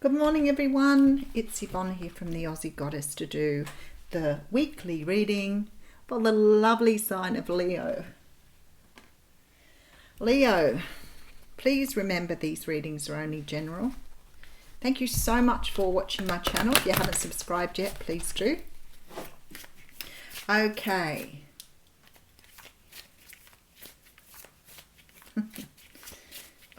Good morning, everyone. It's Yvonne here from the Aussie Goddess to do the weekly reading for the lovely sign of Leo. Leo, please remember these readings are only general. Thank you so much for watching my channel. If you haven't subscribed yet, please do. Okay.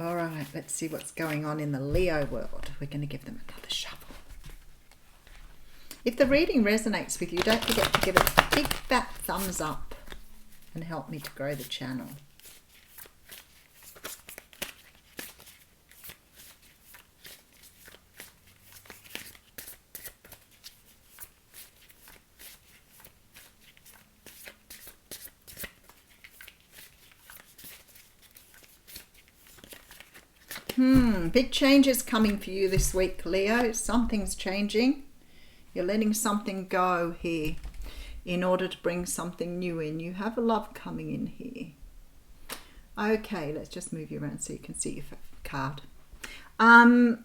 All right, let's see what's going on in the Leo world. We're going to give them another shuffle. If the reading resonates with you, don't forget to give it a big fat thumbs up and help me to grow the channel. Big changes coming for you this week, Leo. Something's changing. You're letting something go here in order to bring something new in. You have a love coming in here. Okay, let's just move you around so you can see your card. The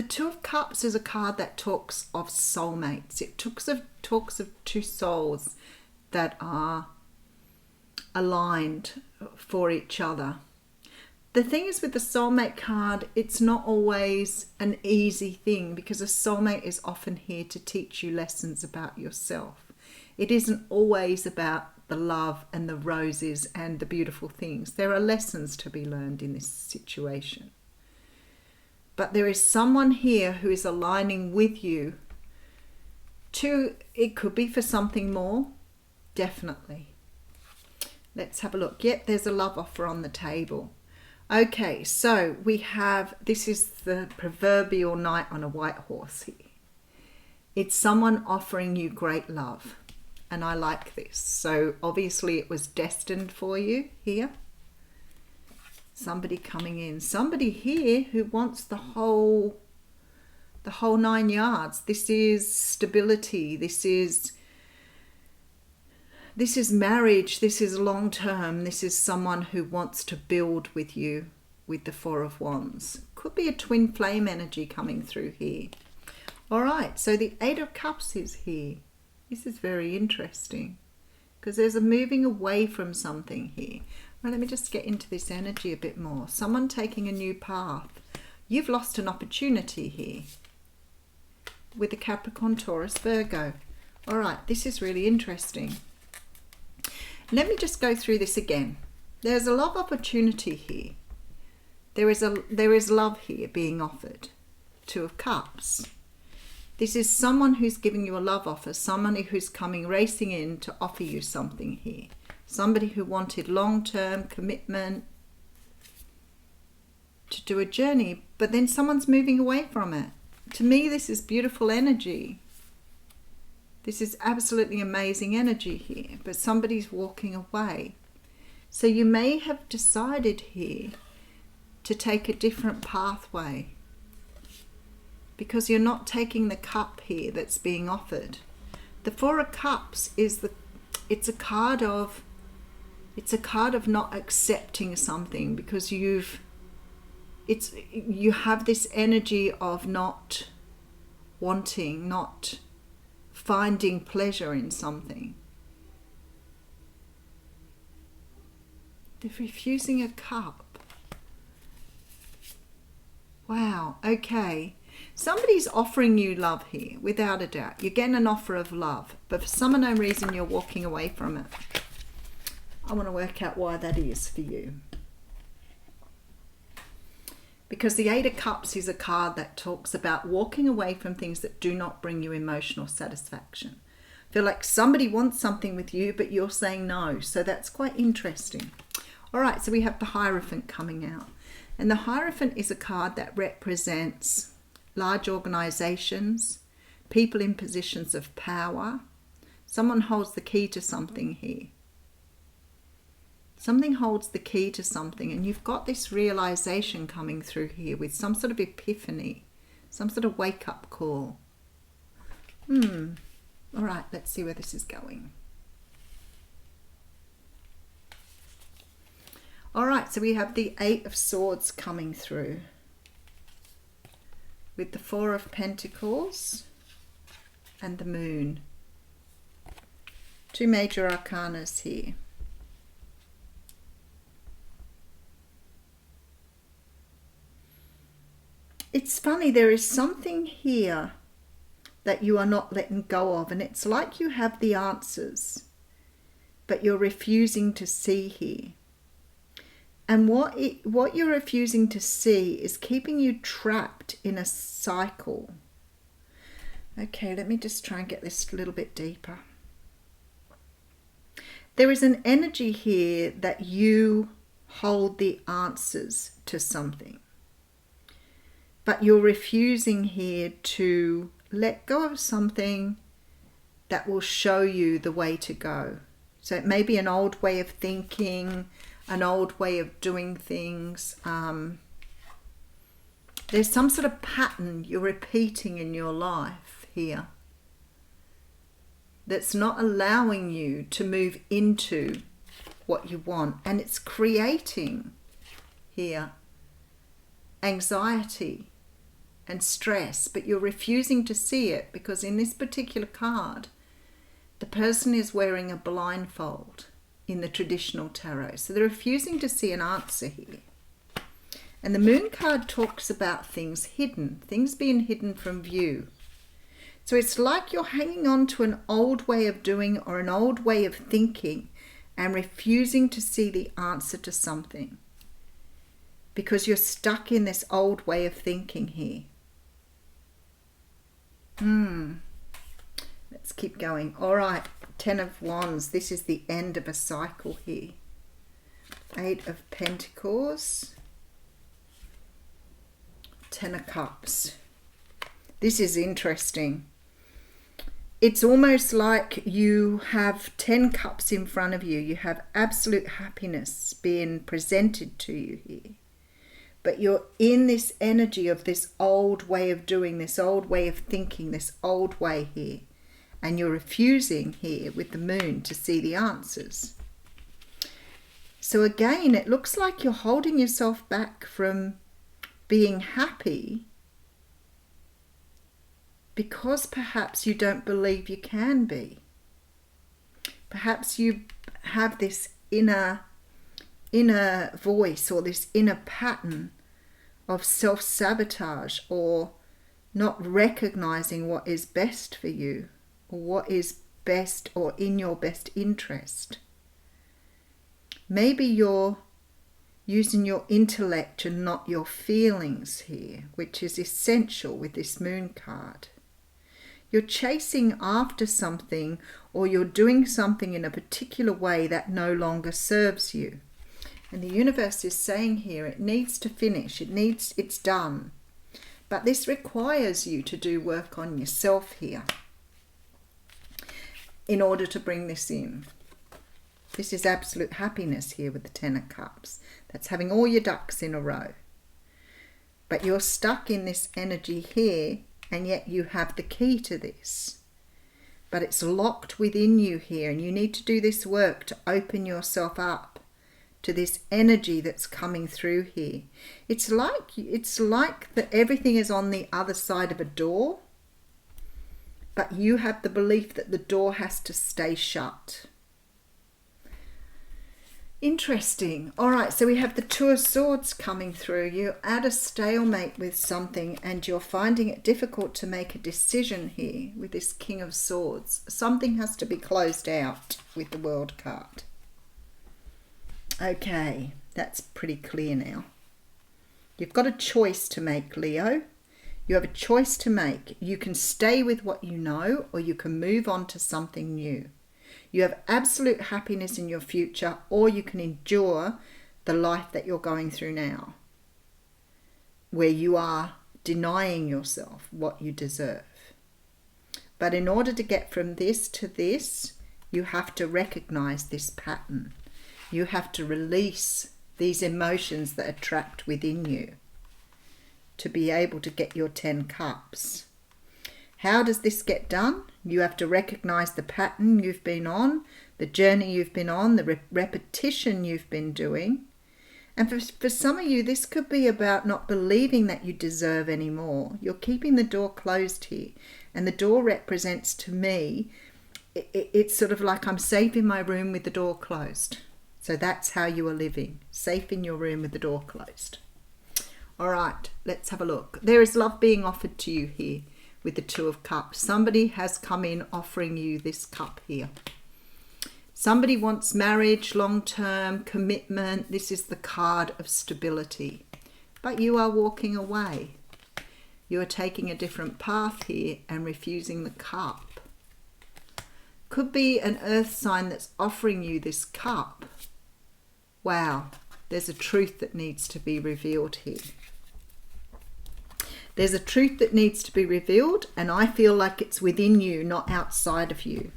Two of Cups is a card that talks of soulmates. It talks of two souls that are aligned for each other. The thing is with the soulmate card, it's not always an easy thing because a soulmate is often here to teach you lessons about yourself. It isn't always about the love and the roses and the beautiful things. There are lessons to be learned in this situation. But there is someone here who is aligning with you it could be for something more, definitely. Let's have a look. Yep, there's a love offer on the table. Okay, so this is the proverbial knight on a white horse here. It's someone offering you great love, and I like this. So obviously it was destined for you here. Somebody coming in, somebody here who wants the whole 9 yards. This is stability. This is marriage, this is long term, this is someone who wants to build with you with the Four of Wands. Could be a twin flame energy coming through here. All right, so the Eight of Cups is here. This is very interesting because there's a moving away from something here. Well, let me just get into this energy a bit more. Someone taking a new path. You've lost an opportunity here with the Capricorn, Taurus, Virgo. All right, this is really interesting. Let me just go through this again. There's a love opportunity here. There is love here being offered. Two of Cups. This is someone who's giving you a love offer, somebody who's coming racing in to offer you something here. Somebody who wanted long-term commitment to do a journey, but then someone's moving away from it. To me, this is beautiful energy. This is absolutely amazing energy here, but somebody's walking away. So you may have decided here to take a different pathway because you're not taking the cup here that's being offered. The Four of Cups it's a card of not accepting something because you have this energy of not wanting, not finding pleasure in something. They're refusing a cup. Wow, okay. Somebody's offering you love here, without a doubt. You're getting an offer of love, but for some unknown reason you're walking away from it. I want to work out why that is for you. Because the Eight of Cups is a card that talks about walking away from things that do not bring you emotional satisfaction. I feel like somebody wants something with you, but you're saying no. So that's quite interesting. All right, so we have the Hierophant coming out. And the Hierophant is a card that represents large organizations, people in positions of power. Someone holds the key to something here. Something holds the key to something, and you've got this realization coming through here with some sort of epiphany, some sort of wake-up call. All right, let's see where this is going. All right, so we have the Eight of Swords coming through. with the Four of Pentacles and the Moon. Two major arcanas here. It's funny, there is something here that you are not letting go of, and it's like you have the answers, but you're refusing to see here. And what you're refusing to see is keeping you trapped in a cycle. Okay, let me just try and get this a little bit deeper. There is an energy here that you hold the answers to something, but you're refusing here to let go of something that will show you the way to go. So it may be an old way of thinking, an old way of doing things. There's some sort of pattern you're repeating in your life here that's not allowing you to move into what you want, and it's creating here anxiety and stress, but you're refusing to see it because in this particular card the person is wearing a blindfold in the traditional tarot, so they're refusing to see an answer here. And the Moon card talks about things hidden, things being hidden from view. So it's like you're hanging on to an old way of doing or an old way of thinking and refusing to see the answer to something because you're stuck in this old way of thinking here. Let's keep going. All right, Ten of Wands. This is the end of a cycle here. Eight of Pentacles. Ten of Cups. This is interesting. It's almost like you have 10 cups in front of you. You have absolute happiness being presented to you here. But you're in this energy of this old way of doing, this old way of thinking, this old way here. And you're refusing here with the Moon to see the answers. So again, it looks like you're holding yourself back from being happy because perhaps you don't believe you can be. Perhaps you have this inner voice or this inner pattern of self-sabotage or not recognizing what is best for you or what is best or in your best interest. Maybe you're using your intellect and not your feelings here, which is essential with this Moon card. You're chasing after something or you're doing something in a particular way that no longer serves you. And the universe is saying here it needs to finish, it's done. But this requires you to do work on yourself here in order to bring this in. This is absolute happiness here with the Ten of Cups. That's having all your ducks in a row. But you're stuck in this energy here, and yet you have the key to this. But it's locked within you here, and you need to do this work to open yourself up to this energy that's coming through here. It's like that everything is on the other side of a door, but you have the belief that the door has to stay shut. Interesting. All right, so we have the Two of Swords coming through. You're at a stalemate with something and you're finding it difficult to make a decision here with this King of Swords. Something has to be closed out with the World card. Okay, that's pretty clear now. You've got a choice to make, Leo. You have a choice to make. You can stay with what you know or you can move on to something new. You have absolute happiness in your future, or you can endure the life that you're going through now, where you are denying yourself what you deserve. But in order to get from this to this, you have to recognize this pattern. You have to release these emotions that are trapped within you to be able to get your 10 cups. How does this get done? You have to recognize the pattern you've been on, the journey you've been on, the repetition you've been doing, And for some of you, this could be about not believing that you deserve any more. You're keeping the door closed here. And the door represents to me, it's sort of like I'm safe in my room with the door closed. So that's how you are living, safe in your room with the door closed. All right, let's have a look. There is love being offered to you here with the Two of Cups. Somebody has come in offering you this cup here. Somebody wants marriage, long-term commitment. This is the card of stability. But you are walking away. You are taking a different path here and refusing the cup. Could be an earth sign that's offering you this cup. Wow, there's a truth that needs to be revealed here. There's a truth that needs to be revealed, and I feel like it's within you, not outside of you.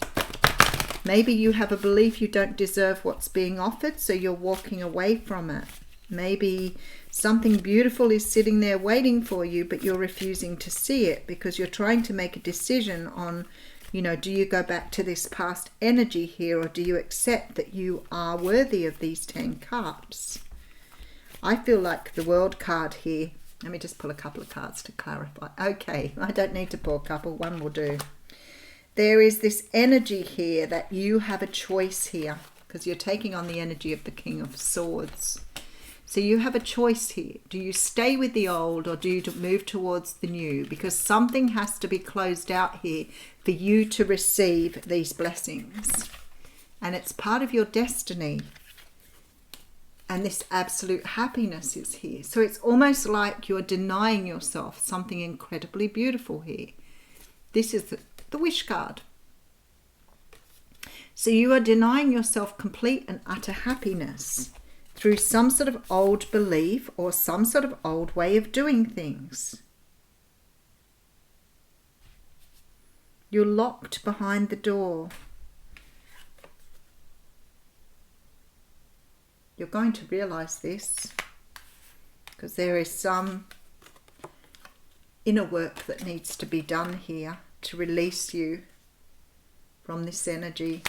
Maybe you have a belief you don't deserve what's being offered, so you're walking away from it. Maybe something beautiful is sitting there waiting for you, but you're refusing to see it because you're trying to make a decision on, you know, do you go back to this past energy here, or do you accept that you are worthy of these 10 cups? I feel like the World card here. Let me just pull a couple of cards to clarify. Okay, I don't need to pull a couple, one will do. There is this energy here that you have a choice here because you're taking on the energy of the King of Swords. So you have a choice here. Do you stay with the old or do you move towards the new? Because something has to be closed out here for you to receive these blessings. And it's part of your destiny. And this absolute happiness is here. So it's almost like you're denying yourself something incredibly beautiful here. This is the wish card. So you are denying yourself complete and utter happiness through some sort of old belief or some sort of old way of doing things. You're locked behind the door. You're going to realize this because there is some inner work that needs to be done here to release you from this energy.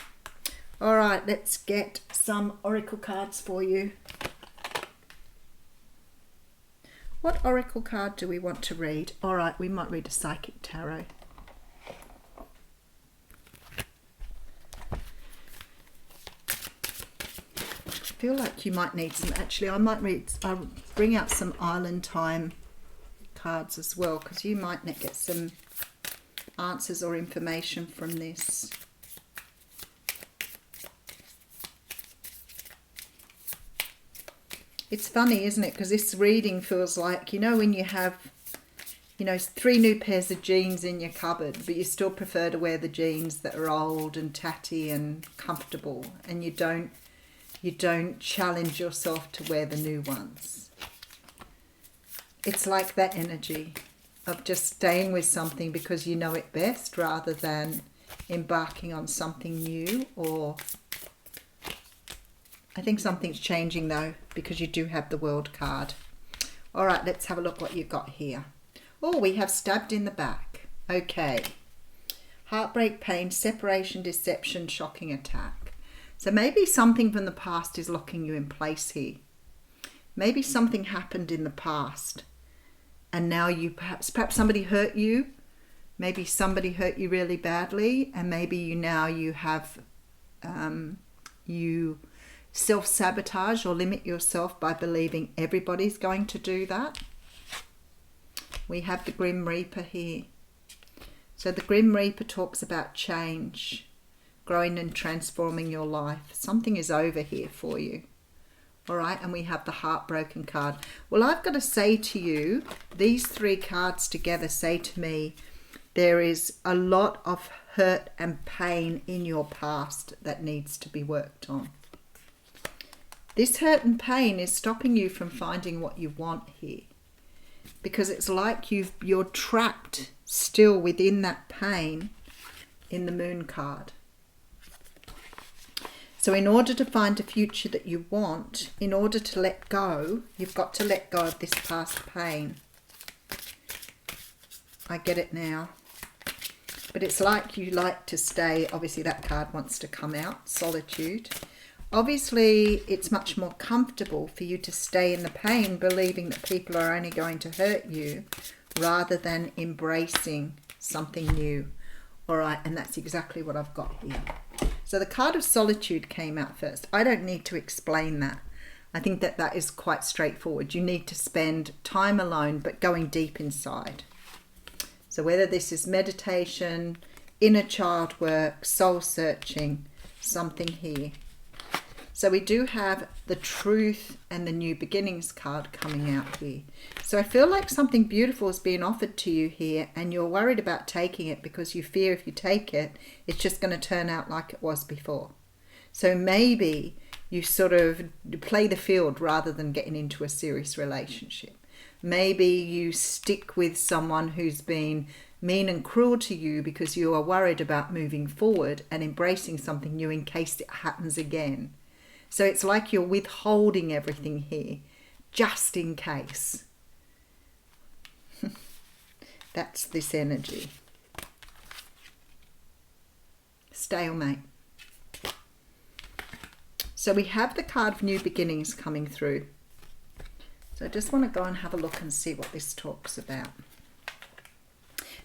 All right, let's get some oracle cards for you. What oracle card do we want to read? All right, we might read a psychic tarot. I feel like you might need some. Actually, I'll bring out some Island Time cards as well, because you might get some answers or information from this. It's funny, isn't it? Because this reading feels like, you know, when you have, you know, 3 new pairs of jeans in your cupboard, but you still prefer to wear the jeans that are old and tatty and comfortable, and you don't challenge yourself to wear the new ones. It's like that energy of just staying with something because you know it best rather than embarking on something new. Or I think something's changing though, because you do have the World card. All right, let's have a look what you've got here. Oh, we have stabbed in the back. Okay. Heartbreak, pain, separation, deception, shocking attack. So maybe something from the past is locking you in place here. Maybe something happened in the past and now you perhaps somebody hurt you. Maybe somebody hurt you really badly, and maybe you have you self-sabotage or limit yourself by believing everybody's going to do that. We have the Grim Reaper here. So the Grim Reaper talks about change, growing and transforming your life. Something is over here for you. All right, and we have the Heartbroken card. Well, I've got to say to you, these 3 cards together say to me, there is a lot of hurt and pain in your past that needs to be worked on. This hurt and pain is stopping you from finding what you want here, because it's like you're trapped still within that pain in the Moon card. So in order to find a future that you want, in order to let go, you've got to let go of this past pain. I get it now. But it's like you like to stay. Obviously that card wants to come out. Solitude. Obviously, it's much more comfortable for you to stay in the pain, believing that people are only going to hurt you, rather than embracing something new. All right, and that's exactly what I've got here. So the card of solitude came out first. I don't need to explain that. I think that that is quite straightforward. You need to spend time alone, but going deep inside. So whether this is meditation, inner child work, soul searching, something here. So we do have the truth and the new beginnings card coming out here. So I feel like something beautiful is being offered to you here, and you're worried about taking it because you fear if you take it, it's just going to turn out like it was before. So maybe you sort of play the field rather than getting into a serious relationship. Maybe you stick with someone who's been mean and cruel to you because you are worried about moving forward and embracing something new in case it happens again. So it's like you're withholding everything here, just in case. That's this energy. Stalemate. So we have the card of new beginnings coming through. So I just want to go and have a look and see what this talks about.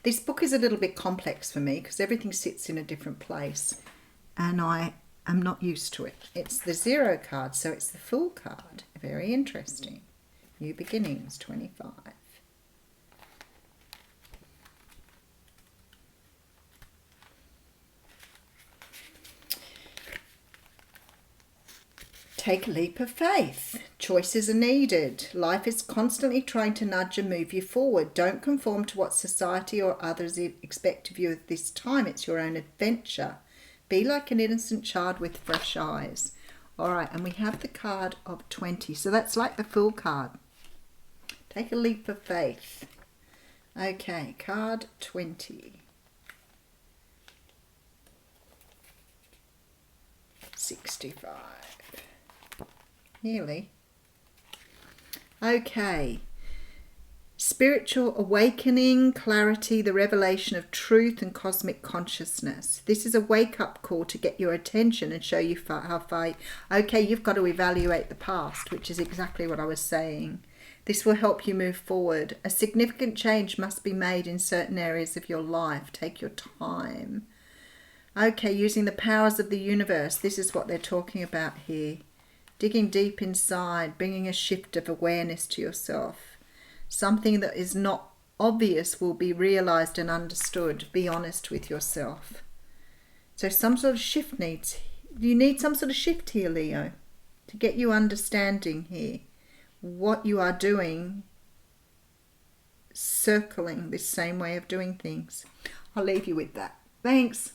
This book is a little bit complex for me because everything sits in a different place, and I'm not used to it. It's the 0 card, so it's the Fool card. Very interesting. New beginnings, 25. Take a leap of faith. Choices are needed. Life is constantly trying to nudge and move you forward. Don't conform to what society or others expect of you at this time. It's your own adventure. Be like an innocent child with fresh eyes. All right, and we have the card of 20. So that's like the Fool card. Take a leap of faith. Okay, card 20. 65. Nearly. Okay. Spiritual awakening, clarity, the revelation of truth and cosmic consciousness. This is a wake-up call to get your attention and show you how far... Okay, you've got to evaluate the past, which is exactly what I was saying. This will help you move forward. A significant change must be made in certain areas of your life. Take your time. Okay, using the powers of the universe. This is what they're talking about here. Digging deep inside, bringing a shift of awareness to yourself. Something that is not obvious will be realized and understood. Be honest with yourself. So some sort of shift needs... You need some sort of shift here, Leo, to get you understanding here what you are doing, circling this same way of doing things. I'll leave you with that. Thanks.